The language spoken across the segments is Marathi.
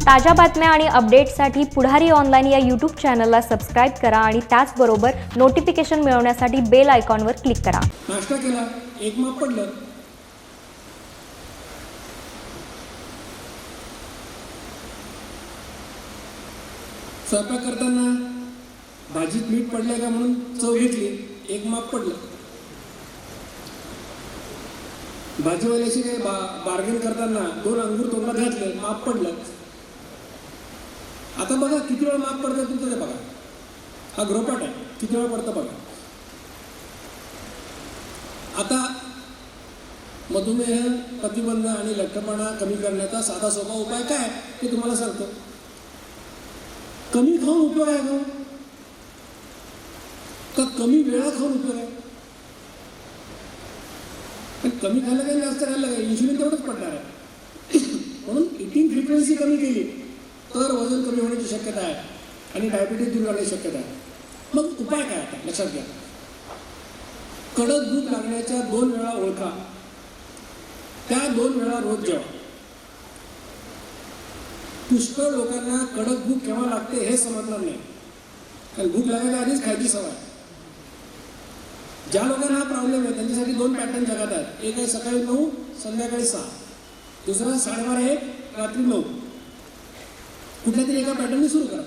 ताज्या बातम्या आणि अपडेट्ससाठी पुढारी ऑनलाईन या यूट्यूब चॅनलला सबस्क्राईब करा आणि त्याचबरोबर नोटिफिकेशन मिळवण्यासाठी बेल आयकॉनवर क्लिक करा. नाश्ता केला, एक माप पडलं. स्वयंपाक करताना भाजीत मीठ पडलंय का म्हणून चव घेतली, एक माप पडलं. भाजीवाल्याशी काही बार्गेन करताना 2 अंगूर तोंडात घातले, माप पडलं. आता बघा किती वेळा माप पडतं तुमचं, ते बघा. हा गृहपाठ आहे, किती वेळा पडतं बघा. आता मधुमेह, प्रतिबंध आणि लठ्ठपणा कमी करण्याचा साधा सोपा उपाय काय ते तुम्हाला सांगतो. कमी खाऊन उपयोग आहे का कमी वेळा खाऊन उपयोग आहे? कमी खायला काही जास्त खायला काय, इन्शुलिन तेवढंच पडणार आहे. म्हणून इटिंग फ्रिक्वेन्सी कमी केली तर वजन कमी होण्याची शक्यता आहे आणि डायबिटीज दूर करण्याची शक्यता आहे. मग उपाय काय आता लक्षात घ्या. कडक भूक लागण्याच्या 2 वेळा ओळखा, त्या 2 वेळा रोज जेवा. पुष्कळ लोकांना कडक भूक केव्हा लागते हे समजणार नाही, कारण भूक लागायच्या आधीच खायची सवय. ज्या लोकांना हा प्रॉब्लेम आहे त्यांच्यासाठी 2 पॅटर्न जगात आहेत. एक आहे सकाळी 9, संध्याकाळी 6. दुसरा 12:30, 1, रात्री 9. कुठल्या तरी एका पॅटर्नने सुरू करा.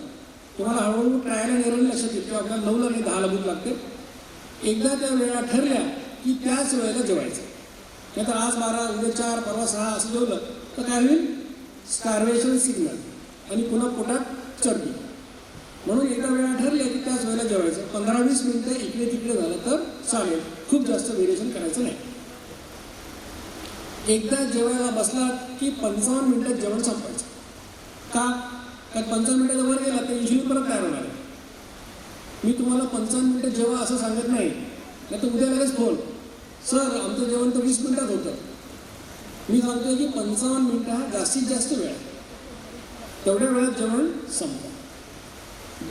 तुम्हाला हळूहळू ट्रायल अँड एरर लक्षात येईल की आपल्याला 9ला नाही 10ला भूक लागते. एकदा त्या वेळा ठरल्या की त्याच वेळेला जेवायचं. नाहीतर आज 12, उद्या 4, परवा 6 असं जेवलं तर काय होईल, स्टार्वेशन सिग्नल आणि पुन्हा पोटात चरबी. म्हणून एका वेळा ठरले की त्याच वेळेला जेवायचं. 15-20 मिनिटं इकडे तिकडे झालं तर चालेल, खूप जास्त व्हेरिएशन करायचं नाही. एकदा जेवायला बसला की 55 मिनिटात जेवण संपायचं. का? कारण 55 मिनिटाचा वर गेला तर इन्शुलिन परत तयार होणार आहे. मी तुम्हाला 55 मिनिटं जेवा असं सांगत नाही, नाही तर उद्या लगेच फोन, सर आमचं जेवण तर 20 मिनिटात होतं. मी सांगतोय की 55 मिनिटं हा जास्तीत जास्त वेळ आहे. तेवढ्या वेळात जेवण संपतं.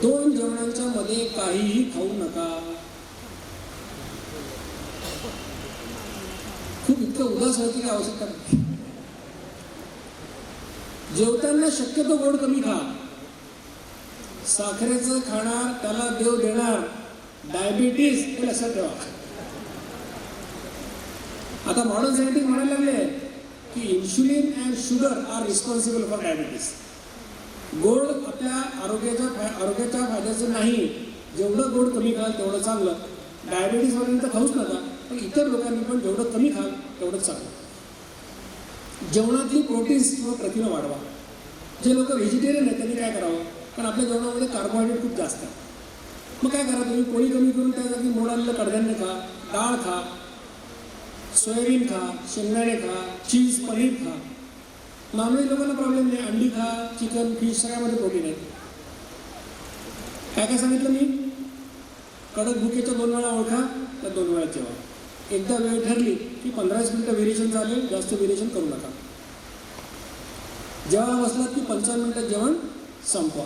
2 जेवणांच्या मध्ये काहीही खाऊ नका. खूप इतकं उदास व्हायची काही आवश्यकता नाही. जेवताना शक्यतो गोड कमी खा. साखरेचं खाणार त्याला देव देणार, डायबिटीज हे लक्षात ठेवा. आता मॉडर्न सायंटिस्ट म्हणायला लागले की insulin and sugar are responsible for diabetes. गोड आपल्या आरोग्याच्या फायद्याचं नाही. जेवढं गोड कमी खाल तेवढं चांगलं. डायबिटीजपर्यंत खाऊच नका, पण इतर लोकांनी पण जेवढं कमी खाल तेवढं चांगलं. जेवणातली प्रोटीन्स किंवा प्रथिनं वाढवा. जे लोक व्हेजिटेरियन आहेत त्यांनी काय करावं, कारण आपल्या जेवणामध्ये कार्बोहायड्रेट खूप जास्त आहे. मग काय करा, तुम्ही पोळी कमी करून त्या जागी मोड आलेलं कडधान्य खा, डाळ खा, सोयाबीन खा, शेंगदाणे खा, चीज, पनीर खा. नॉनव्हेज लोकांना प्रॉब्लेम नाही, अंडी खा, चिकन, फिश सगळ्यामध्ये प्रोटीन आहे. काय काय सांगितलं मी, कडक भुकेच्या 2 वेळा ओळखा, त्या 2 वेळा जेवा. एकदा वेळ ठरली की 15 मिनिटं व्हेरिएशन चालेल, जास्त व्हेरिएशन करू नका. जेवायला बसलात की 55 मिनिटात जेवण संपवा.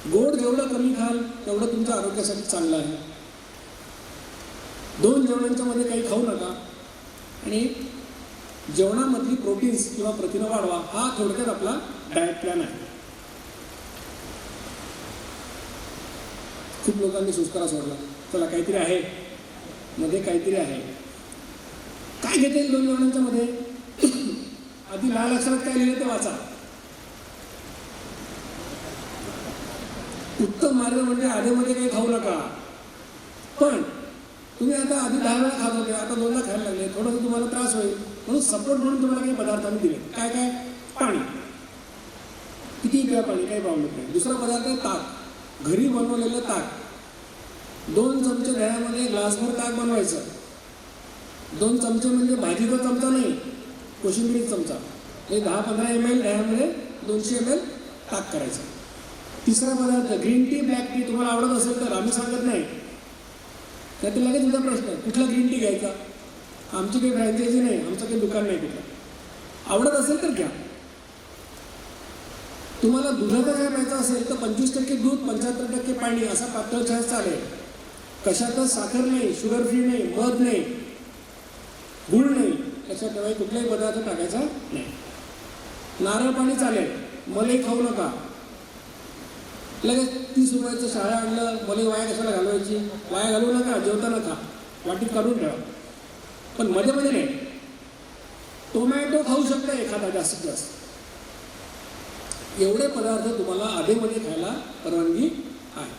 गोड जेवढं कमी खाल तेवढं तुमच्या आरोग्यासाठी चांगलं आहे. 2 जेवणांच्या मध्ये काही खाऊ नका आणि जेवणामधली प्रोटीन्स किंवा प्रथिनं वाढवा. हा थोडक्यात आपला डाएट प्लॅन आहे. खूप लोकांनी सुस्कारा सोडला. चला काहीतरी आहे मध्ये, काहीतरी आहे. काय घेता येईल 2 जेवणांच्या मध्ये? आधी लाल अक्षरात काय लिहिलं ते वाचा. उत्तम मार्ग म्हणजे आधीमध्ये काही खाऊ नका. पण तुम्ही आता आधी 10 वेळा खात होते, आता 2ला खायला लागले, थोडंसं तुम्हाला त्रास होईल म्हणून सपोर्ट म्हणून तुम्हाला काही पदार्थ आम्ही दिले. काय काय? पाणी. किती प्या पाणी, काही प्रॉब्लेम नाही. दुसरा पदार्थ आहे ताक. घरी बनवलेलं ताक. 2 चमचे दह्यामध्ये ग्लासभर ताक बनवायचं. 2 चमचे म्हणजे भाजीचा चमचा नाही, कोशिंबिरीचा चमचा. म्हणजे 10-15 ml दह्यामध्ये 200 ml ताक करायचं. तिसरा पदार्थ ग्रीन टी, ब्लॅक टी. तुम्हाला आवडत असेल तर, आम्ही सांगत नाही. त्यात लगेच तुमचा प्रश्न, कुठला ग्रीन टी घ्यायचा? आमची काही फ्रँचायझी नाही, आमचं काही दुकान नाही कुठलं. आवडत असेल तर घ्या. तुम्हाला दुधाचा चहा प्यायचा असेल तर 25% दूध, 75% पाणी असा पातळ चहा चालेल. कशातच साखर नाही, शुगर फ्री नाही, मध नाही, गुळ नाही. लक्षात ठेवा, कुठलाही पदार्थ टाकायचा नाही. नारळ पाणी चालेल, मलाई खाऊ नका. लगेच 30 रुपयाचं शाळा आणलं, मलाई वाया कशाला घालवायची, वाया घालवू नका, जेवताना खा, वाटीत काढून ठेवा. पण मध्ये मध्ये नाही. टोमॅटो खाऊ शकता एखादा जास्तीत जास्त. एवढे पदार्थ तुम्हाला आधेमध्ये खायला परवानगी आहे.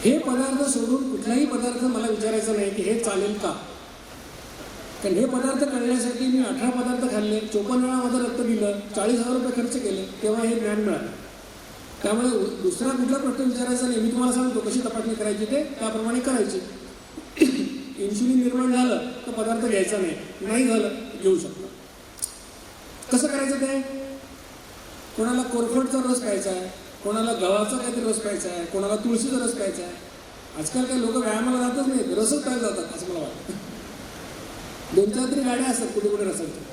हे पदार्थ सोडून कुठलाही पदार्थ मला विचारायचा नाही की हे चालेल का. कारण हे पदार्थ करण्यासाठी मी 18 पदार्थ खाल्ले, 54 वेळा माझं रक्त दिलं, 40,000 रुपये खर्च केले, तेव्हा हे ज्ञान मिळालं. त्यामुळे दुसरा कुठला प्रश्न विचारायचा नाही. मी तुम्हाला सांगतो कशी तपासणी करायची ते त्याप्रमाणे करायची. इन्शुलिन निर्माण झालं तर पदार्थ घ्यायचा नाही, नाही झालं घेऊ शकतो. कसं करायचं ते. कोणाला कोरफडचा रस प्यायचा आहे, कोणाला गव्हाचा काहीतरी रस प्यायचा आहे, कोणाला तुळशीचा रस प्यायचा आहे. आजकाल काही लोक व्यायामाला जातच नाहीत, रसच प्यायला जातात असं मला वाटतं. 2-4 तरी गाड्या असतात कुठे कुठे रसाच्या.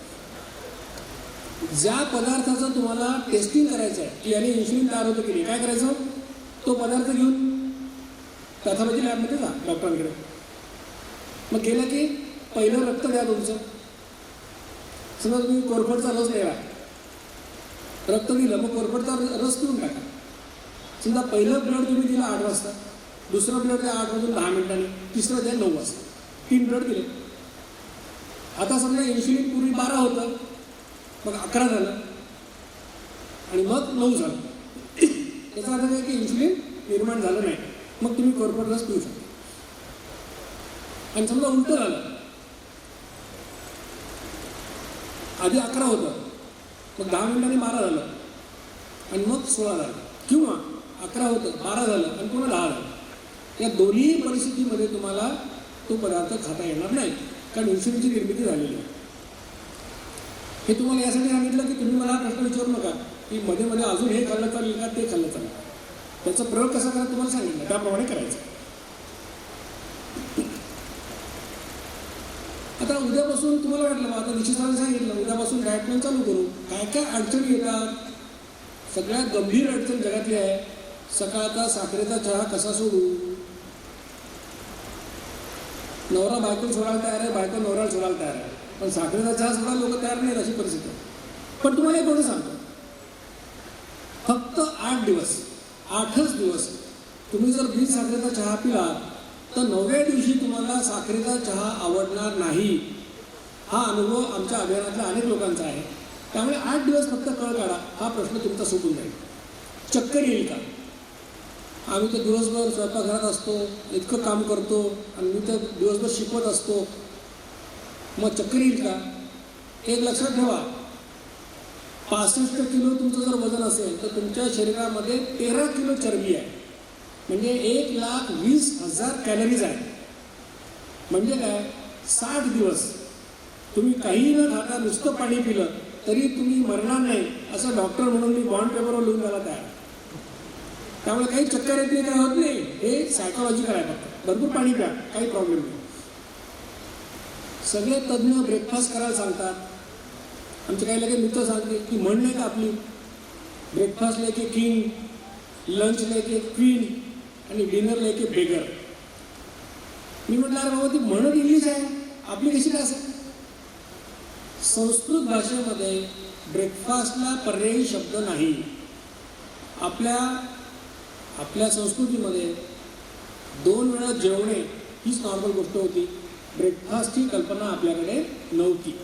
ज्या पदार्थाचं तुम्हाला टेस्टिंग करायचं आहे की याने इन्शुलिन तयार होतं की नाही, काय करायचं, तो पदार्थ घेऊन पॅथॉलॉजी लॅबमध्ये जा डॉक्टरांकडे. मग गेलं की पहिलं रक्त द्या तुमचं. समजा तुम्ही कोरफडचा रस द्या, रक्त दिलं, मग कोरफडचा रस पिऊन टाका. समजा पहिलं ब्लड तुम्ही दिलं 8 वाजता, दुसरं ब्लड द्या 8 वाजून 10 मिनिटांनी, तिसरं द्या 9 वाजता. 3 ब्लड दिले. आता समजा इन्शुलिन पूर्वी 12 होतं, मग 11 झालं आणि मग 9 झालं. याचा अर्थ काय की इन्शुलिन निर्माण झालं नाही, मग तुम्ही कोरफड रस पिऊ शकता. आणि समजा उलटं झालं, आधी 11 होतं, मग 10 मिनिटांनी 12 झालं आणि मग 16 झालं, किंवा 11 होतं 12 झालं आणि पुन्हा 10 झालं. या दोन्ही परिस्थितीमध्ये तुम्हाला तो पदार्थ खाता येणार नाही, कारण इन्शुलिनची निर्मिती झालेली आहे. हे तुम्हाला यासाठी सांगितलं की तुम्ही मला प्रश्न विचारू नका की मध्ये मध्ये अजून हे खाल्लं चालेल का ते खाल्लं चालेल. त्याचा प्रयोग कसा करा तुम्हाला सांगितलं, त्याप्रमाणे करायचं. आता उद्यापासून तुम्हाला वाटलं आता निश्चिताने सांगितलं उद्यापासून डाएट प्लॅन चालू करू. काय काय अडचणी येतात, सगळ्यात गंभीर अडचण जगातली आहे, सकाळचा साखरेचा चहा कसा सोडू. नवरा बायको सोडायला तयार आहे, बायको नवऱ्याला सोडायला तयार आहे, पण साखरेचा चहा सोडायला लोक तयार नाहीत, अशी परिस्थिती आहे. पण तुम्हाला एक गोष्ट सांगतो, फक्त 8च दिवस तुम्ही जर बीज साखरेचा चहा पिला तर 9व्या दिवशी तुम्हाला साखरेचा चहा आवडणार नाही. हा अनुभव आमच्या अभियानातल्या अनेक लोकांचा आहे. त्यामुळे 8 दिवस फक्त कळ काढा, हा प्रश्न तुमचा सुटून जाईल. चक्कर येईल का. आम्ही तर दिवसभर स्वयंपाकघरात असतो, इतकं काम करतो आणि मी तर दिवसभर शिकवत असतो, मग चक्कर येईल का. एक लक्षात ठेवा, 65 किलो तुमचं जर वजन असेल तर तुमच्या शरीरामध्ये 13 किलो चरबी आहे, म्हणजे 1,20,000 कॅलरीज आहेत. म्हणजे काय, 60 दिवस तुम्ही काही न खाता नुसतं पाणी पिलं तरी तुम्ही मरणार नाही, असं डॉक्टर म्हणून मी बॉन्ड पेपरवर लिहून द्यायला तयार. त्यामुळे काही चक्कर येत नाही, काय होत नाही, हे सायकोलॉजिकल आहे. फक्त भरपूर पाणी प्या, काही प्रॉब्लेम नाही. सगळे तज्ज्ञ ब्रेकफास्ट करायला सांगतात. आमचे काही लगेच मित्र सांगते की म्हण नाही का आपली, ब्रेकफास्ट लेके किंग, लंच लेके क्वीन आणि डिनर लेके बेगर. मी म्हटलं अरे बाबा ती म्हणत इंग्लिश आहे, आपली कशी काय असेल. संस्कृत भाषेमध्ये ब्रेकफास्टला पर्यायी शब्द नाही. आपल्या संस्कृतीमध्ये 2 वेळा जेवणे हीच नॉर्मल गोष्ट होती. ब्रेकफास्टची कल्पना आपल्याकडे नव्हती.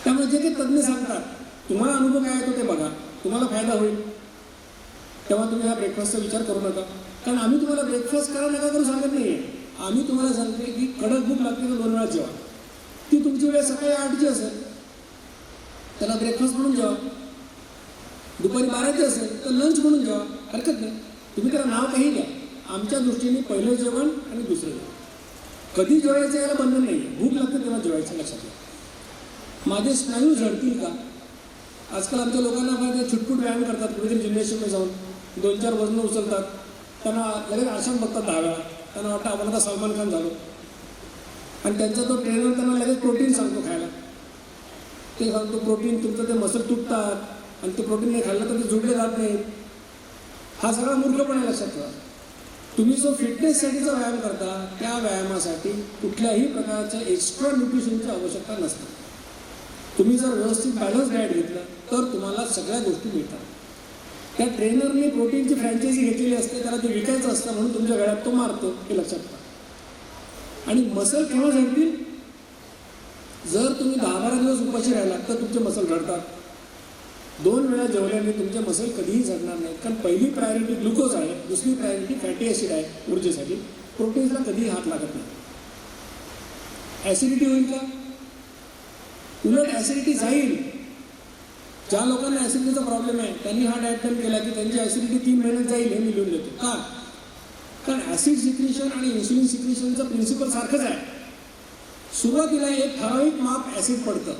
त्यामुळे जे काही तज्ज्ञ सांगतात, तुम्हाला अनुभव काय येतो ते बघा, तुम्हाला फायदा होईल. तेव्हा तुम्ही हा ब्रेकफास्टचा विचार करू नका. कारण आम्ही तुम्हाला ब्रेकफास्ट करा नका करू सांगत नाही आहे. आम्ही तुम्हाला सांगते की कडक भूक लागते तर 2 वेळा जेवा. ती तुमची वेळ सकाळी 8ची असेल त्याला ब्रेकफास्ट म्हणून जेवा, दुपारी 12ची असेल तर लंच म्हणून जेवा, हरकत नाही. तुम्ही त्याला नाव काही द्या. आमच्या दृष्टीने पहिलं जेवण आणि दुसरं जेवण. कधी जेवायचं याला बंधन नाही आहे, भूक लागते तेव्हा जेवायचं, लक्षात घ्या. माझे स्नायू झडतील का. आजकाल आमच्या लोकांना फायदा छुटपूट व्यायाम करतात, कुठेतरी जिम्नॅशियममध्ये जाऊन 2-4 वजनं उचलतात, त्यांना लगेच आशान बघतात 10 वेळा, त्यांना वाटतं आपण आता सलमान खान झालो. आणि त्यांचा तो ट्रेनर त्यांना लगेच प्रोटीन सांगतो खायला. ते सांगतो प्रोटीन तुमचं ते मसल तुटतात आणि ते प्रोटीन नाही खाल्लं तर ते जुडले जात नाहीत. हा सगळा मूर्खपणा लक्षात ठेवा. तुम्ही जो फिटनेससाठीचा व्यायाम करता त्या व्यायामासाठी कुठल्याही प्रकारच्या एक्स्ट्रा न्यूट्रिशनची आवश्यकता नसते. तुम्ही जर व्यवस्थित बॅलन्स डाएट घेतलं तर तुम्हाला सगळ्या गोष्टी मिळतात. त्या ट्रेनरने प्रोटीनची फ्रँचायझी घेतलेली असते, त्याला ते विकायचं असतं म्हणून तुमच्या गळ्यात तो मारतो, हे लक्षात ठेवा. आणि मसल केव्हा झडतील? जर तुम्ही 10-12 दिवस उपाशी राहिला तर तुमचे मसल झडतात. 2 वेळा जेवल्याने तुमचे मसल कधीही झडणार नाहीत, कारण पहिली प्रायोरिटी ग्लुकोज आहे, दुसरी प्रायोरिटी फॅटी ॲसिड आहे ऊर्जेसाठी. प्रोटीन्सला कधीही हात लागत नाही. ॲसिडिटी होईल का? उलट ॲसिडिटी जाईल. ज्या लोकांना ॲसिडिटीचा प्रॉब्लेम आहे त्यांनी हा डाएट प्लॅन केला की त्यांची ॲसिडिटी 3 महिन्यात जाईल, हे मी लिहून देतो. का? कारण ॲसिड सिक्रिशन आणि इन्सुलिन सिक्रिशनचं प्रिन्सिपल सारखंच आहे. सुरुवातीला एक ठराविक माप ॲसिड पडतं.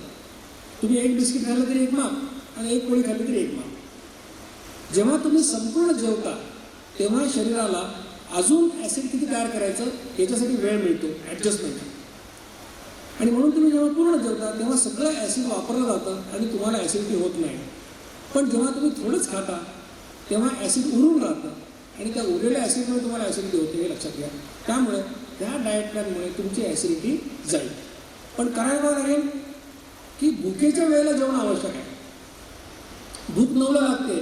तुम्ही एक बिस्किट खाल्लं तरी एक माप आणि एक पोळी खाल्ली तरी एक माप. जेव्हा तुम्ही संपूर्ण जेवता तेव्हा शरीराला अजून ॲसिड किती तयार करायचं याच्यासाठी वेळ मिळतो, ॲडजस्टमेंट. आणि म्हणून तुम्ही जेव्हा पूर्ण जेवता तेव्हा सगळं ॲसिड वापरलं जातं आणि तुम्हाला ॲसिडिटी होत नाही. पण जेव्हा तुम्ही थोडंच खाता तेव्हा ॲसिड उरून राहतं आणि त्या उरलेल्या ॲसिडमुळे तुम्हाला ॲसिडिटी होते, हे लक्षात घ्या. त्यामुळे त्या डाएट प्लॅनमुळे तुमची ॲसिडिटी जाईल. पण करायला लागेल की भुकेच्या वेळेला जेवण आवश्यक आहे. भूक 9ला लागते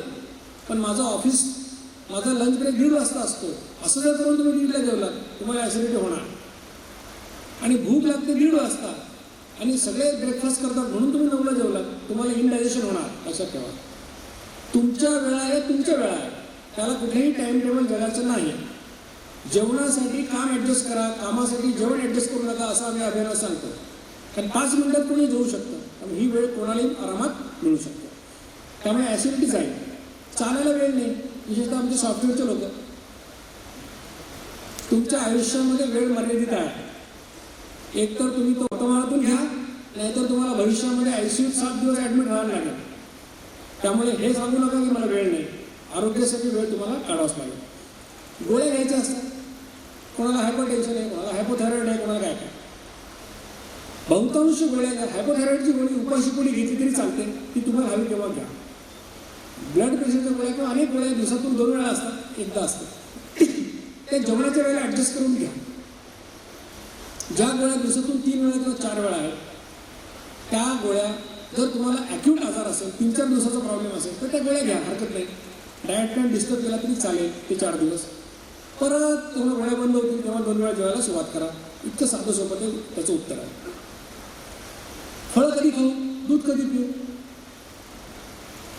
पण माझा लंच ब्रेक 1:30 वाजता असतो. असं जर करून तुम्ही 1:30ला जेवलात तुम्हाला ॲसिडिटी होणार. आणि भूक लागते 1:30 वाजता आणि सगळे ब्रेकफास्ट करतात म्हणून तुम्ही 9ला जेवलात, तुम्हाला इनडायजेशन होणार. लक्षात ठेवा, तुमच्या वेळा आहे, तुमच्या वेळा आहे, त्याला कुठेही टाईम टेबल जगायचं नाही. जेवणासाठी काम ॲडजस्ट करा, कामासाठी जेवण ॲडजस्ट करू नका, असं आम्ही अभियानात सांगतो. कारण 5 मिनिटात कोणी जेवू शकतं आणि ही वेळ कोणालाही आरामात मिळू शकते. त्यामुळे ॲसिडिटी जाईल. चालायला वेळ नाही, विशेषतः आमचे सॉफ्टवेअरचे लोक. तुमच्या आयुष्यामध्ये वेळ मर्यादित आहे. एकतर तुम्ही तो वर्तमानातून घ्या, नाहीतर तुम्हाला भविष्यामध्ये ICUत 7 दिवस ॲडमिट राहायला लागेल. त्यामुळे हे सांगू नका की मला वेळ नाही. आरोग्यासाठी वेळ तुम्हाला काढावाच लागेल. गोळ्या घ्यायच्या असतात. कोणाला हायपर टेन्शन आहे, कोणाला हायपोथायरॉइड आहे, कोणाला काय काय. बहुतांश गोळ्या घ्या. हायपोथायरॉइडची गोळी उपाशी पोळी घेतली तरी चालते, ती तुम्हाला हवी तेव्हा घ्या. ब्लड प्रेशरच्या गोळ्या किंवा अनेक गोळ्या दिवसातून 2 वेळा असतात, एकदा असतात, त्या जेवणाच्या वेळेला ॲडजस्ट करून घ्या. ज्या गोळ्या दिवसातून 3 वेळा किंवा 4 वेळा आहेत त्या गोळ्या, जर तुम्हाला ॲक्यूट आजार असेल, 3-4 दिवसाचा प्रॉब्लेम असेल तर त्या गोळ्या घ्या, हरकत नाही. डाएट प्लॅन डिस्टर्ब केला तरी चालेल ते 4 दिवस. परत तुम्हाला गोळ्या बंद होतील तेव्हा 2 वेळा जेवायला सुरुवात करा. इतकं साधं सोपं ते त्याचं उत्तर आहे. फळं कधी खाऊ, दूध कधी पिऊ.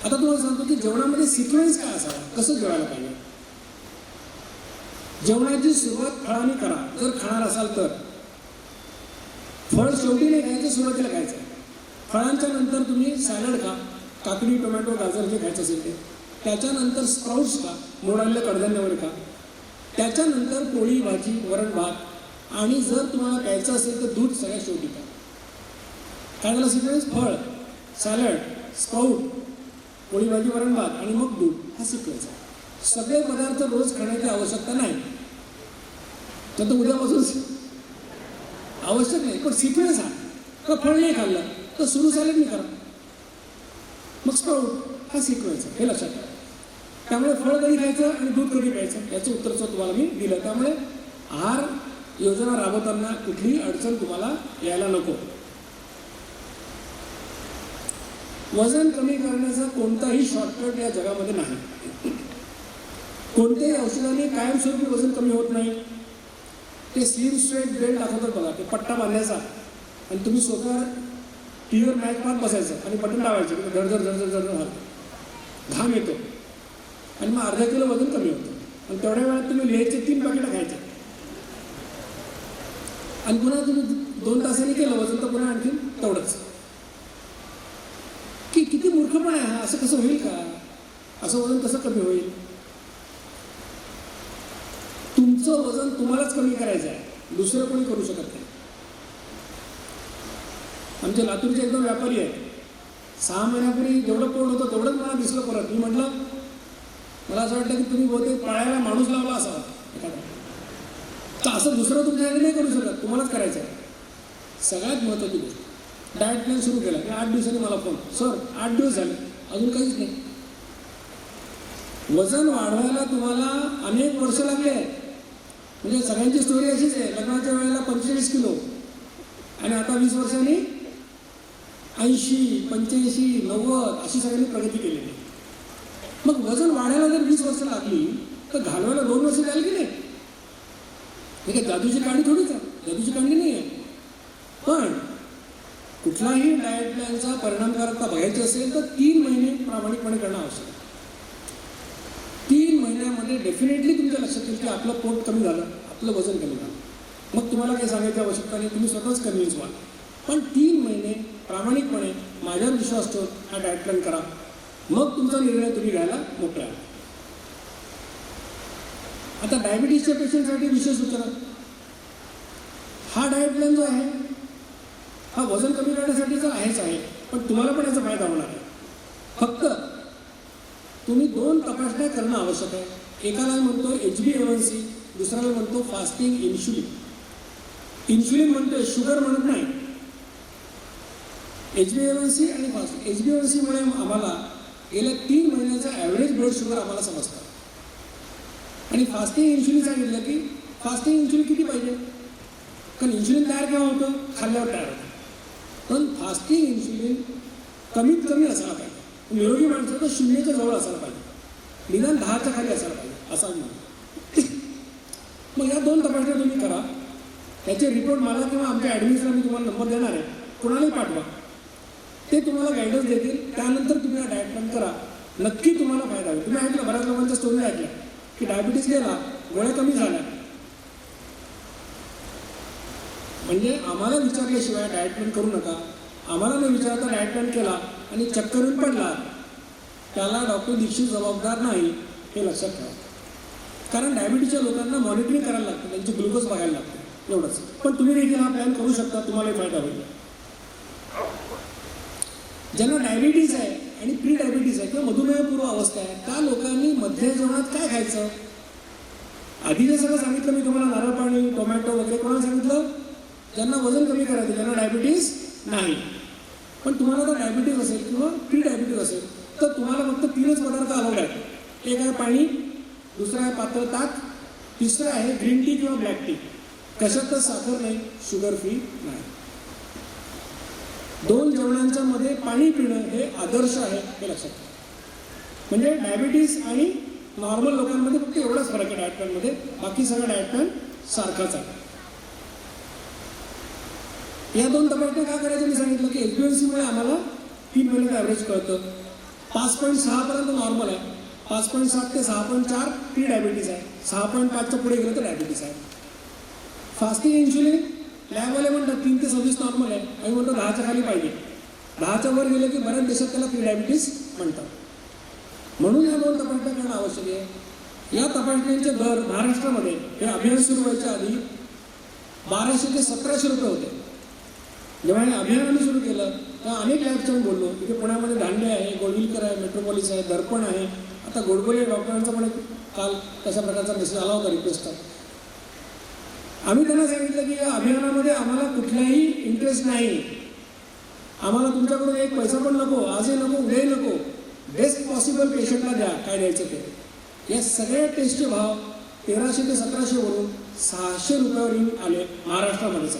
आता तुम्हाला सांगतो की जेवणामध्ये सिक्वेन्स काय असावा, कसं जेवायला पाहिजे. जेवणाची सुरुवात फळाने करा जर खाणार असाल तर. फळ शेवटी नाही खायचं, सुरुवातीला खायचं. फळांच्या नंतर तुम्ही सॅलड खा, काकडी, टोमॅटो, गाजर जे खायचं असेल ते. त्याच्यानंतर स्प्राउट्स खा, मोडालेलं कडधान्य वगैरे खा. त्याच्यानंतर पोळी, भाजी, वरण भात आणि जर तुम्हाला प्यायचं असेल तर दूध सगळ्यात शेवटी प्या. काय झालं सिक्वेन्स? फळ, सॅलड, स्प्राऊट, पोळी, भाजी, वरण भात आणि मग दूध, हा सिक्वेन्स आहे. सगळे पदार्थ रोज खाण्याची आवश्यकता नाही. तर उद्यापासून आवश्यक नाही, पण सिक्वेन्स हा. का फळ नाही खाल्लं तर सुरू सॅलड नाही करा, मग स्प्राऊट, हा सिक्वेन्स आहे, हे लक्षात ठेवा. त्यामुळे फळ कधी खायचं आणि दूध कधी प्यायचं याचं उत्तरचं तुम्हाला मी दिलं. त्यामुळे आहार योजना राबवताना कुठलीही अडचण तुम्हाला यायला नको. वजन कमी करण्याचा कोणताही शॉर्टकट या जगामध्ये नाही. कोणत्याही औषधाने कायमस्वरूपी वजन कमी होत नाही. ते स्लिम स्ट्रेट बेल्ट दाखवतात बघा, ते पट्टा बांधायचा आणि तुम्ही स्वतः टीव्हीवर मॅच पाहत बसायचं आणि बटन लावायचे, धडधड धडधड धडधड घाल, घाम येतो आणि मग अर्धा किलो वजन कमी होतं. आणि तेवढ्या वेळात तुम्ही लेहचे 3 पाकिटं खायचे आणि पुन्हा तुम्ही 2 तासांनी केलं वजन तर पुन्हा आणखी तेवढंच. किती मूर्खपण आहे हा. असं कसं होईल का? असं वजन कसं कमी होईल? तुमचं वजन तुम्हालाच कमी करायचं आहे, दुसरं कोणी करू शकत नाही. आमच्या लातूरचे एकदम व्यापारी आहेत. 6 महिन्यापूर्वी जेवढं पोट होतं तेवढंच मला दिसलं परत. मी म्हटलं मला असं वाटतं की तुम्ही बहुतेक पाळायला माणूस लावला असावा एखादा. तर असं दुसरं तुमच्याकडे नाही करू शकत, तुम्हालाच करायचं आहे. सगळ्यात महत्त्वाची गोष्ट, डाएट प्लॅन सुरू केला की 8 दिवसांनी मला फोन, सर 8 दिवस झाले अजून काहीच नाही. वजन वाढवायला तुम्हाला अनेक वर्ष लागले आहेत. म्हणजे सगळ्यांची स्टोरी अशीच आहे, लग्नाच्या वेळेला 45 किलो आणि आता 20 वर्षांनी 80, 85, 90 अशी सगळ्यांनी प्रगती केलेली आहे. मग वजन वाढायला जर 20 वर्ष लागली तर घालवायला 2 वर्ष लागली की नाही? हे काय जादूची काढी थोडीच आहे, जादूची काढली नाही आहे. पण कुठलाही डाएट प्लॅनचा परिणामकारकता बघायची असेल तर 3 महिने प्रामाणिकपणे करणं आवश्यक आहे. 3 महिन्यामध्ये डेफिनेटली तुमच्या लक्षात येईल की आपलं पोट कमी झालं, आपलं वजन कमी झालं. मग तुम्हाला काही सांगायची आवश्यकता नाही, तुम्ही स्वतःच कन्व्हिन्स व्हाल. पण 3 महिने प्रामाणिकपणे माझ्यावर विश्वास ठेवून हा डाएट प्लॅन करा, मग तुमचा निर्णय तुम्ही घ्यायला मोकळा आहे. आता डायबिटीसच्या पेशंटसाठी विशेष सूचना, हा डाएट प्लॅन जो आहे हा वजन कमी करण्यासाठीचा आहेच आहे, पण तुम्हाला पण याचा फायदा होणार आहे. फक्त तुम्ही 2 तपासण्या करणं आवश्यक आहे. एकाला म्हणतो HbA1c, दुसऱ्याला म्हणतो फास्टिंग इन्शुलिन. इन्शुलिन म्हणतोय, शुगर म्हणत नाही. HbA1c आणि फास्टिंग. HbA1c मुळे आम्हाला गेल्या 3 महिन्याचं ॲव्हरेज ब्लड शुगर आम्हाला समजतं. आणि फास्टिंग इन्शुलिन सांगितलं की फास्टिंग इन्शुलिन किती पाहिजे, कारण इन्शुलिन तयार केव्हा होतं, खाल्ल्यावर तयार होतं. पण फास्टिंग इन्शुलिन कमीत कमी असायला पाहिजे. निरोगी माणसं तर 0च्या जवळ असायला पाहिजे, निदान 10च्या खाली असायला पाहिजे असं म्हणतो. मग या 2 तपासण्या तुम्ही करा. त्याचे रिपोर्ट मला किंवा आमच्या ॲडमिनला मी तुम्हाला नंबर देणार आहे, कोणालाही पाठवा, ते तुम्हाला गायडन्स देतील. त्यानंतर तुम्ही हा डाएट प्लॅन करा, नक्की तुम्हाला फायदा होईल. तुम्ही ऐकलं, बऱ्याच लोकांच्या स्टोरी ऐकल्या की डायबिटीस गेला, गोळ्या कमी झाल्या. म्हणजे आम्हाला विचारल्याशिवाय डाएट प्लॅन करू नका. आम्हाला न विचारता डाएट प्लॅन केला आणि चक्करून पडला, त्याला डॉक्टर दीक्षित जबाबदार नाही, हे लक्षात ठेवा. कारण डायबिटीसच्या लोकांना मॉनिटरिंग करायला लागतं, त्यांची ग्लुकोज बघायला लागतं, एवढंच. पण तुम्ही देखील हा प्लॅन करू शकता, तुम्हालाही फायदा होईल. ज्यांना डायबिटीस आहे आणि प्री डायबिटीस आहे किंवा मधुमेहपूर्व अवस्था आहे, त्या लोकांनी मध्य जेवणात काय खायचं? आधी जे सगळं सांगितलं मी तुम्हाला, नारळ पाणी, टोमॅटो वगैरे, कोणाला सांगितलं? ज्यांना वजन कमी करायचं, ज्यांना डायबिटीस नाही. पण तुम्हाला जर डायबिटीस असेल किंवा प्री डायबिटीस असेल तर तुम्हाला फक्त 3च पदार्थ अलाउड आहेत. एक आहे पाणी, दुसरं आहे पातळ ताक, तिसरं आहे ग्रीन टी किंवा ब्लॅक टी. कशातच साखर नाही, शुगर फ्री नाही. 2 जेवणांच्या मध्ये पाणी पिणं हे आदर्श आहे, हे लक्षात घ्या. म्हणजे डायबिटीस आणि नॉर्मल लोकांमध्ये फक्त एवढाच फरक आहे डाएट प्लॅनमध्ये, बाकी सगळं डाएट प्लॅन सारखाच आहे. या 2 तपासण्या का करायचं मी सांगितलं की HbA1c मुळे आम्हाला 3 महिन्याचं ॲव्हरेज कळतं. 5.6 पर्यंत नॉर्मल आहे, 5.7 ते 6.4 प्री डायबिटीस आहे, 6.5च्या पुढे गेलं तर डायबिटीस आहे. फास्टिंग इन्शुलिन लॅबवाले म्हणतात 3 ते 26 नॉर्मल आहे, आम्ही म्हणतो 10च्या खाली पाहिजे. 10च्या वर गेलं की बऱ्याच देशात त्याला प्री डायबिटीस म्हणतात. म्हणून या 2 तपासण्या करणं आवश्यक आहे. या तपासण्यांचे दर महाराष्ट्रामध्ये हे अभियान सुरू व्हायच्या आधी 1200 ते 1700 रुपये होते. जेव्हा हे अभियान आम्ही सुरू केलं तेव्हा अनेक लॅबच्या बोललो. इथे पुण्यामध्ये दांडे आहे, गोडविलकर आहे, मेट्रोपॉलिस आहे, दर्पण आहे. आता गोडबोले डॉक्टरांचा पण एक काल तशा प्रकारचा मेसेज आला होता, रिक्वेस्ट. आम्ही त्यांना सांगितलं की या अभियानामध्ये आम्हाला कुठलाही इंटरेस्ट नाही, आम्हाला तुमच्याकडून एक पैसा पण नको, आजही नको, उद्याही नको. बेस्ट पॉसिबल पेशंटला द्या काय द्यायचं ते. या सगळ्या टेस्टचे भाव 1300 ते 1700 वरून 600 रुपयावर येऊन आले महाराष्ट्रामध्येच.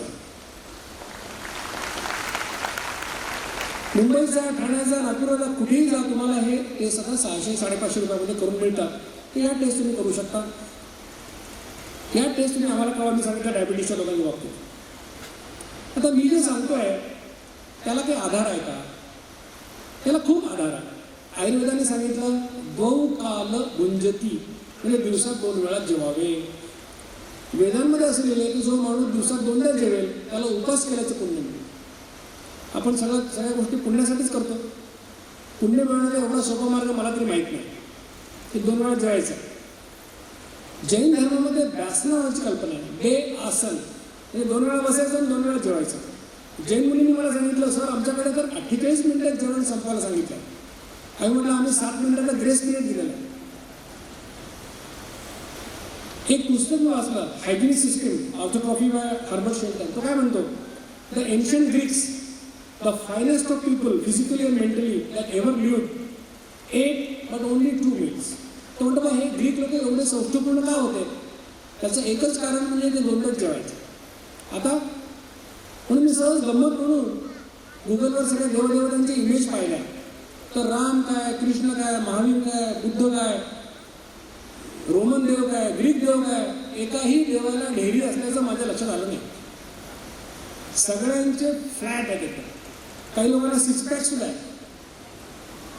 मुंबईचा, ठाण्याचा, नागपूरला कुठेही जा, तुम्हाला हे सगळं 600-550 रुपयामध्ये करून मिळतात. तर या टेस्ट तुम्ही करू शकता. या टेस्ट तुम्ही आम्हाला कळवा, मी सांगितलं डायबिटीसच्या लोकांच्या बाबतीत. आता मी जे सांगतोय त्याला काही आधार आहे का? त्याला खूप आधार आहे. आयुर्वेदाने सांगितलं 2 काल भुंजती, म्हणजे दिवसात 2 वेळा जेवावे. वेदांमध्ये असं लिहिलं की जो माणूस दिवसात 2दा जेवेल त्याला उपास केल्याचं पुण्य मिळेल. आपण सगळ्या गोष्टी पुण्यासाठीच करतो. पुण्य मिळवण्याचा एवढा सोपा मार्ग मला तरी माहीत नाही की 2 वेळा जेवायचं. जैन धर्मामध्ये व्यासनाची कल्पना आहे, बे आसन, म्हणजे 2 वेळा बसायचं आणि 2 वेळा जेवायचं. जैन मुलींनी मला सांगितलं, सर आमच्याकडे तर 48 मिनिटात जेवण संपवायला सांगितलं. आम्ही म्हटलं आम्ही 7 मिनिटाचा ग्रेस पिरियड दिलेला आहे. एक पुस्तक मी वाचलं, hygienic system, orthotrophy by Herbert Shelton. तो काय म्हणतो, the ancient Greeks, the finest of people physically and mentally that ever lived ate but only 2 meals. तो म्हणतो हे ग्रीक लोक एवढे सौष्ठवपूर्ण का होते? त्याचं एकच कारण म्हणजे ते 2दाच जेवायचे. आता म्हणून मी सहज गंमत म्हणून गुगलवर सगळ्या देवदेवतांचे इमेज पाहिल्या तर राम काय, कृष्ण काय, महावीर काय, बुद्ध काय, रोमन देव काय, ग्रीक देव काय, एकाही देवाला ढेरी असल्याचं माझ्या लक्षात आलं नाही. सगळ्यांचे फ्लॅट आहेत एकदम. काही लोकांना सिक्स पॅक सुद्धा आहे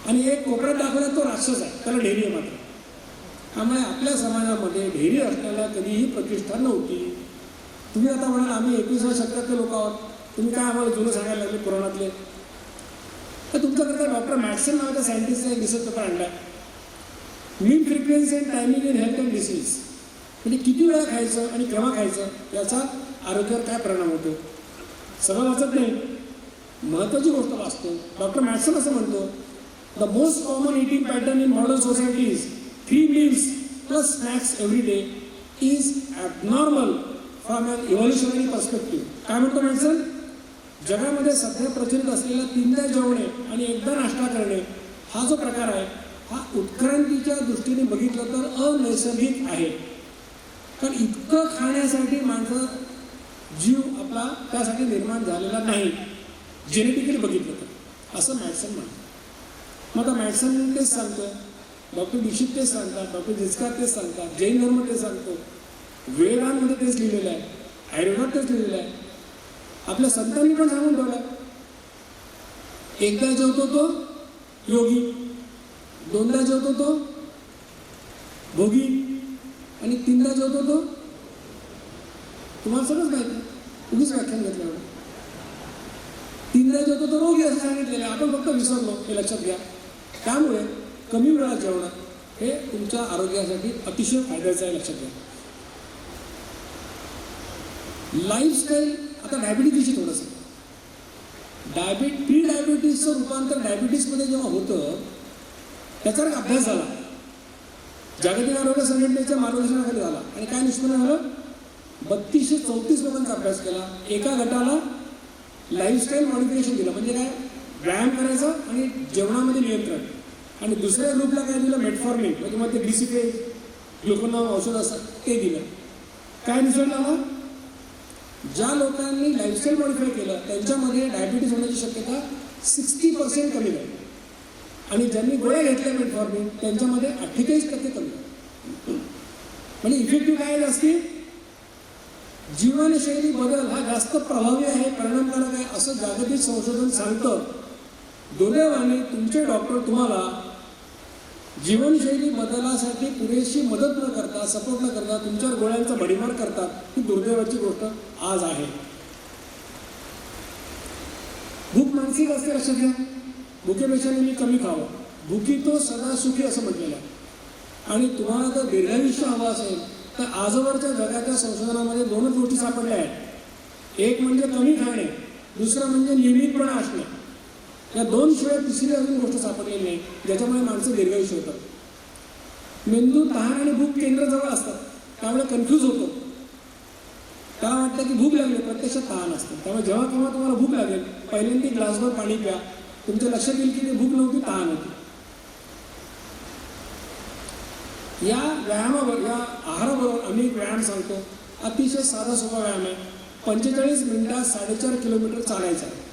आणि एक कोपऱ्यात दाखवला तो राक्षस आहे, त्याला ढेरी आहे मात्र. त्यामुळे आपल्या समाजामध्ये ढेरी असण्याला कधीही प्रतिष्ठा नव्हती. तुम्ही आता म्हणाल आम्ही 21व्या शतकातले लोक आहोत, तुम्ही काय आम्हाला जुनं सांगायला लागले पुराणातले. तर तुमच्याकरता डॉक्टर मॅटसन नावाच्या सायंटिस्टचा एक रिसर्च पेपर आणला, mean frequency and timing in health and disease. म्हणजे किती वेळा खायचं आणि केव्हा खायचं याचा आरोग्यावर काय परिणाम होतो. सगळं वाचत नाही, महत्त्वाची गोष्ट वाचतो. डॉक्टर मॅटसन असं म्हणतो, the most common eating pattern in modern societies 3 meals plus snacks every day is abnormal from an evolutionary perspective. काय म्हणतो मॅटसन? जगामध्ये सध्या प्रचलित असलेला 3दा जेवणे आणि एकदा नाश्ता करणे हा जो प्रकार आहे हा उत्क्रांतीच्या दृष्टीने बघितलं तर अनैसर्गिक आहे. कारण इतकं खाण्यासाठी माणसं जीव आपला त्यासाठी निर्माण झालेला नाही, जेनेटिकली बघितलं तर, असं मॅटसन म्हणतं. मग आता मॅटसन तेच सांगतो, डॉक्टर दीक्षित तेच सांगतात, डॉक्टर जिचकार तेच सांगतात, जैन धर्म तेच सांगतो, वेदांमध्ये तेच लिहिलेलं आहे, आयुर्वेदात तेच लिहिलेलं आहे, आपल्या संतांनी पण सांगून ठेवलं. एकदा जेवतो तो योगी, 2दा जेवतो तो भोगी आणि 3दा जेवतो तो, तुम्हाला सगळंच माहिती, तुम्हीच व्याख्यान घेतल्यावर 3दा जेवतो तो रोगी असं सांगितलेलं आहे. आपण फक्त विसरलो, हे लक्षात घ्या. त्यामुळे कमी वेळात जेवणं हे तुमच्या आरोग्यासाठी अतिशय फायद्याचं आहे, लक्षात घ्या. लाईफस्टाईल, आता डायबिटीजची थोडंसं, प्री डायबिटीजचं रूपांतर डायबिटीजमध्ये जेव्हा होतं त्याचा एक अभ्यास झाला, जागतिक आरोग्य संघटनेच्या मार्गदर्शनाखाली झाला आणि काय निष्पन्न झालं, 3234 लोकांचा अभ्यास केला. एका गटाला लाईफस्टाईल मॉडिफिकेशन दिलं, म्हणजे काय, व्यायाम करायचा आणि जेवणामध्ये नियंत्रण, आणि दुसऱ्या ग्रुपला काय दिलं, मेटफॉर्मिन, म्हणजे मग ते ग्लिसिफेज ग्लुकोनाम औषध असतं ते दिलं. काय रिझल्ट आला, ज्या लोकांनी लाईफस्टाईल मॉडिफाय केलं त्यांच्यामध्ये डायबिटीज होण्याची शक्यता 60% कमी झाली आणि ज्यांनी गोळ्या घेतल्या मेटफॉर्मिन त्यांच्यामध्ये 48% कमी झाली. म्हणजे इफेक्टिव्ह काय असते, जीवनशैली बदल हा जास्त प्रभावी आहे, परिणामकारक आहे असं जागतिक संशोधन सांगतं. दुर्दैवाने तुमचे डॉक्टर तुम्हाला जीवनशैली बदलासाठी पुरेशी मदत न करता, सपोर्ट न करता तुमच्यावर गोळ्यांचा भडीमार करतात. ही दुर्दैवाची गोष्ट आज आहे. भूक मानसिक असते, लक्षात घ्या. भुकेपेक्षा नेहमी कमी खावं, भुकी तो सदा सुखी असं म्हटलेलं आहे. आणि तुम्हाला जर दीर्घायुष्य हवं असेल तर आजवरच्या जगाच्या संशोधनामध्ये 2च गोष्टी सापडल्या आहेत. एक म्हणजे कमी खाणे, दुसरं म्हणजे नियमितपणे असणे. या 2 शिवाय तिसरी अजून गोष्ट सापडलेली नाही ज्याच्यामुळे माणसं दीर्घायुष्य होतात. मेंदू तहान आणि भूक केंद्राजवळ असतात, त्यामुळे कन्फ्यूज होतो. त्याला वाटतं की भूक लागली, प्रत्यक्षात तहान असते. त्यामुळे जेव्हा केव्हा तुम्हाला भूक लागेल पहिल्यांदा ग्लासभर पाणी प्या, तुमच्या लक्षात येईल की ते भूक नव्हती, तहान होती. या व्यायामावर, या आहाराबरोबर आम्ही एक व्यायाम सांगतो, अतिशय साधा सोपा व्यायाम आहे. 45 मिनिटात 4.5 किलोमीटर चालायचा आहे.